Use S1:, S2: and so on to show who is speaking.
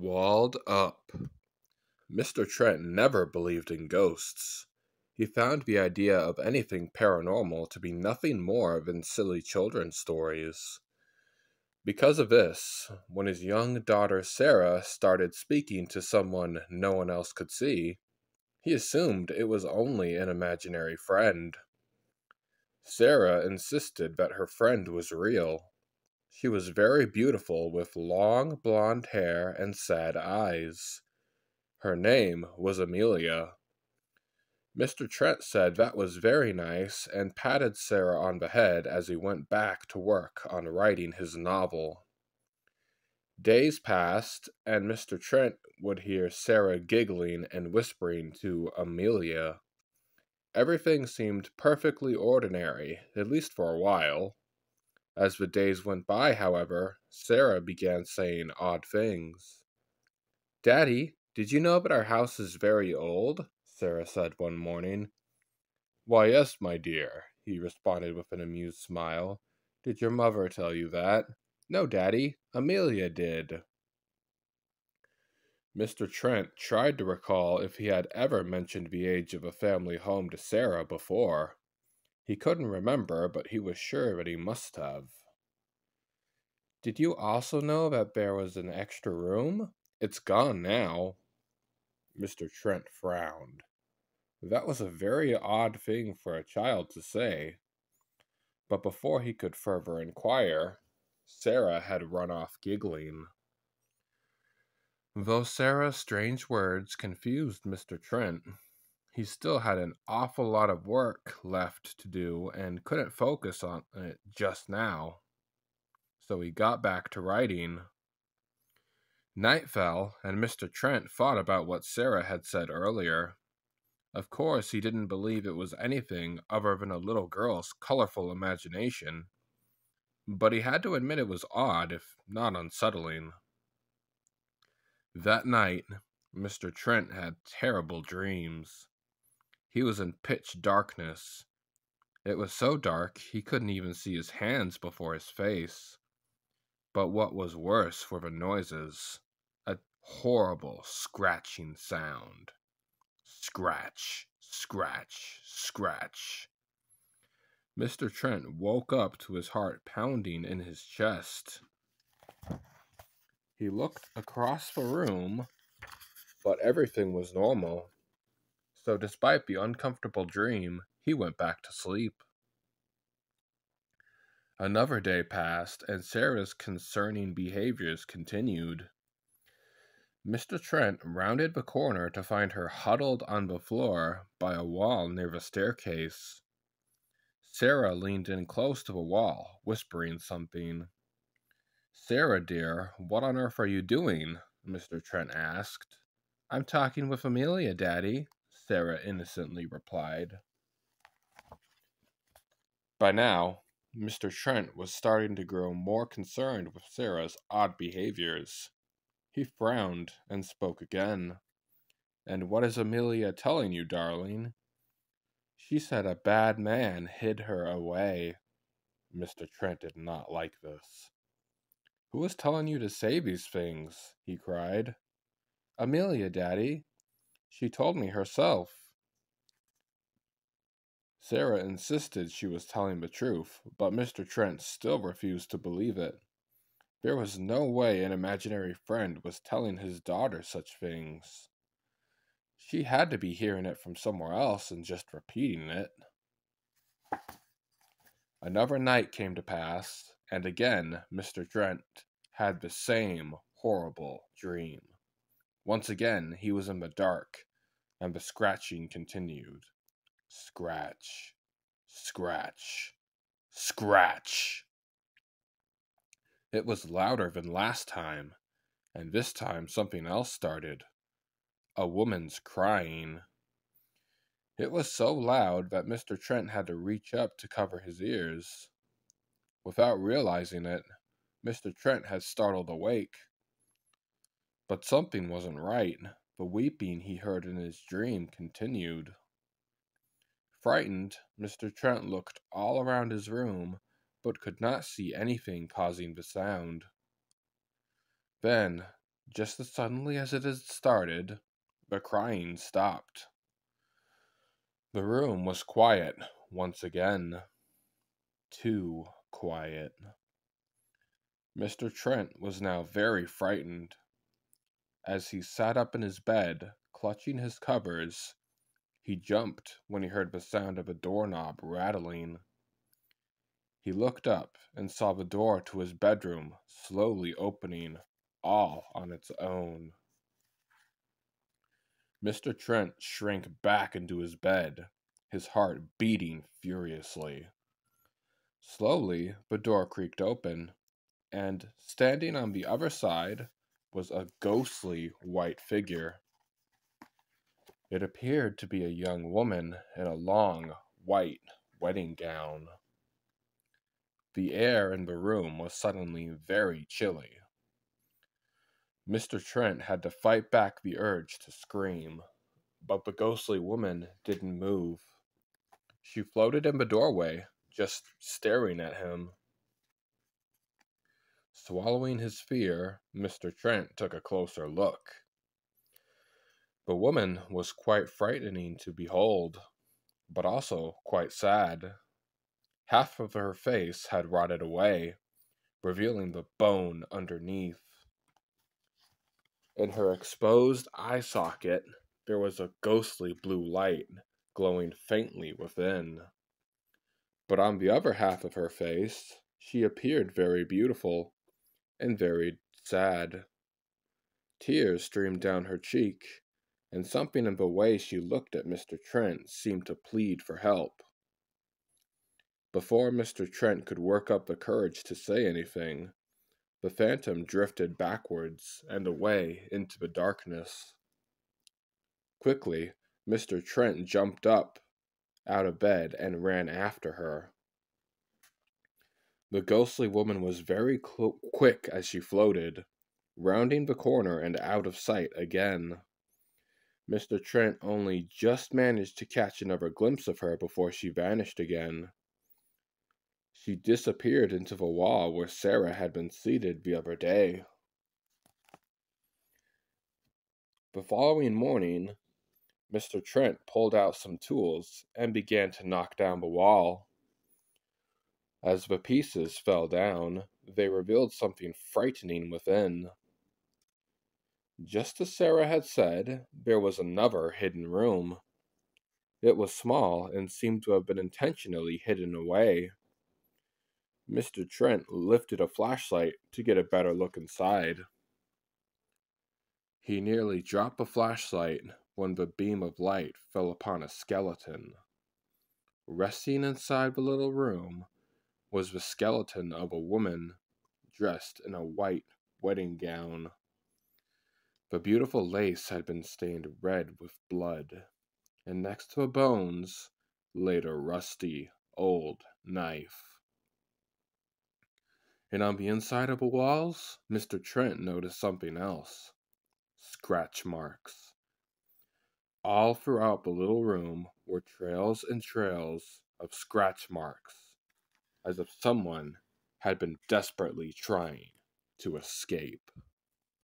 S1: Walled up. Mr. Trent never believed in ghosts. He found the idea of anything paranormal to be nothing more than silly children's stories. Because of this, when his young daughter Sarah started speaking to someone no one else could see, he assumed it was only an imaginary friend. Sarah insisted that her friend was real. She was very beautiful with long blonde hair and sad eyes. Her name was Amelia. Mr. Trent said that was very nice and patted Sarah on the head as he went back to work on writing his novel. Days passed, and Mr. Trent would hear Sarah giggling and whispering to Amelia. Everything seemed perfectly ordinary, at least for a while. As the days went by, however, Sarah began saying odd things. "Daddy, did you know that our house is very old?" Sarah said one morning. "Why, yes, my dear," he responded with an amused smile. "Did your mother tell you that?" "No, Daddy, Amelia did." Mr. Trent tried to recall if he had ever mentioned the age of a family home to Sarah before. He couldn't remember, but he was sure that he must have. "Did you also know that there was an extra room? It's gone now." Mr. Trent frowned. That was a very odd thing for a child to say. But before he could further inquire, Sarah had run off giggling. Though Sarah's strange words confused Mr. Trent, he still had an awful lot of work left to do and couldn't focus on it just now. So he got back to writing. Night fell, and Mr. Trent thought about what Sarah had said earlier. Of course, he didn't believe it was anything other than a little girl's colorful imagination, but he had to admit it was odd, if not unsettling. That night, Mr. Trent had terrible dreams. He was in pitch darkness. It was so dark he couldn't even see his hands before his face. But what was worse were the noises. A horrible scratching sound. Scratch, scratch, scratch. Mr. Trent woke up to his heart pounding in his chest. He looked across the room, but everything was normal. So despite the uncomfortable dream, he went back to sleep. Another day passed, and Sarah's concerning behaviors continued. Mr. Trent rounded the corner to find her huddled on the floor by a wall near the staircase. Sarah leaned in close to the wall, whispering something. "Sarah, dear, what on earth are you doing?" Mr. Trent asked. "I'm talking with Amelia, Daddy," Sarah innocently replied. By now, Mr. Trent was starting to grow more concerned with Sarah's odd behaviors. He frowned and spoke again. "And what is Amelia telling you, darling?" "She said a bad man hid her away." Mr. Trent did not like this. "Who is telling you to say these things?" he cried. "Amelia, Daddy. She told me herself." Sarah insisted she was telling the truth, but Mr. Trent still refused to believe it. There was no way an imaginary friend was telling his daughter such things. She had to be hearing it from somewhere else and just repeating it. Another night came to pass, and again Mr. Trent had the same horrible dream. Once again he was in the dark, and the scratching continued. Scratch, scratch, scratch. It was louder than last time, and this time something else started. A woman's crying. It was so loud that Mr. Trent had to reach up to cover his ears. Without realizing it, Mr. Trent had startled awake. But something wasn't right. The weeping he heard in his dream continued. Frightened, Mr. Trent looked all around his room, but could not see anything causing the sound. Then, Just as suddenly as it had started, the crying stopped. The room was quiet once again. Too quiet. Mr. Trent was now very frightened. As he sat up in his bed, clutching his covers, he jumped when he heard the sound of a doorknob rattling. He looked up and saw the door to his bedroom slowly opening, all on its own. Mr. Trent shrank back into his bed, his heart beating furiously. Slowly, the door creaked open, and standing on the other side was a ghostly white figure. It appeared to be a young woman in a long, white wedding gown. The air in the room was suddenly very chilly. Mr. Trent had to fight back the urge to scream, but the ghostly woman didn't move. She floated in the doorway, just staring at him. Swallowing his fear, Mr. Trent took a closer look. The woman was quite frightening to behold, but also quite sad. Half of her face had rotted away, revealing the bone underneath. In her exposed eye socket, there was a ghostly blue light glowing faintly within. But on the other half of her face, she appeared very beautiful and very sad. Tears streamed down her cheek, and something in the way she looked at Mr. Trent seemed to plead for help. Before Mr. Trent could work up the courage to say anything, the phantom drifted backwards and away into the darkness. Quickly, Mr. Trent jumped up out of bed and ran after her. The ghostly woman was very quick as she floated, rounding the corner and out of sight again. Mr. Trent only just managed to catch another glimpse of her before she vanished again. She disappeared into the wall where Sarah had been seated the other day. The following morning, Mr. Trent pulled out some tools and began to knock down the wall. As the pieces fell down, they revealed something frightening within. Just as Sarah had said, there was another hidden room. It was small and seemed to have been intentionally hidden away. Mr. Trent lifted a flashlight to get a better look inside. He nearly dropped the flashlight when the beam of light fell upon a skeleton. Resting inside the little room was the skeleton of a woman dressed in a white wedding gown. The beautiful lace had been stained red with blood, and next to the bones laid a rusty, old knife. And on the inside of the walls, Mr. Trent noticed something else. Scratch marks. All throughout the little room were trails and trails of scratch marks, as if someone had been desperately trying to escape.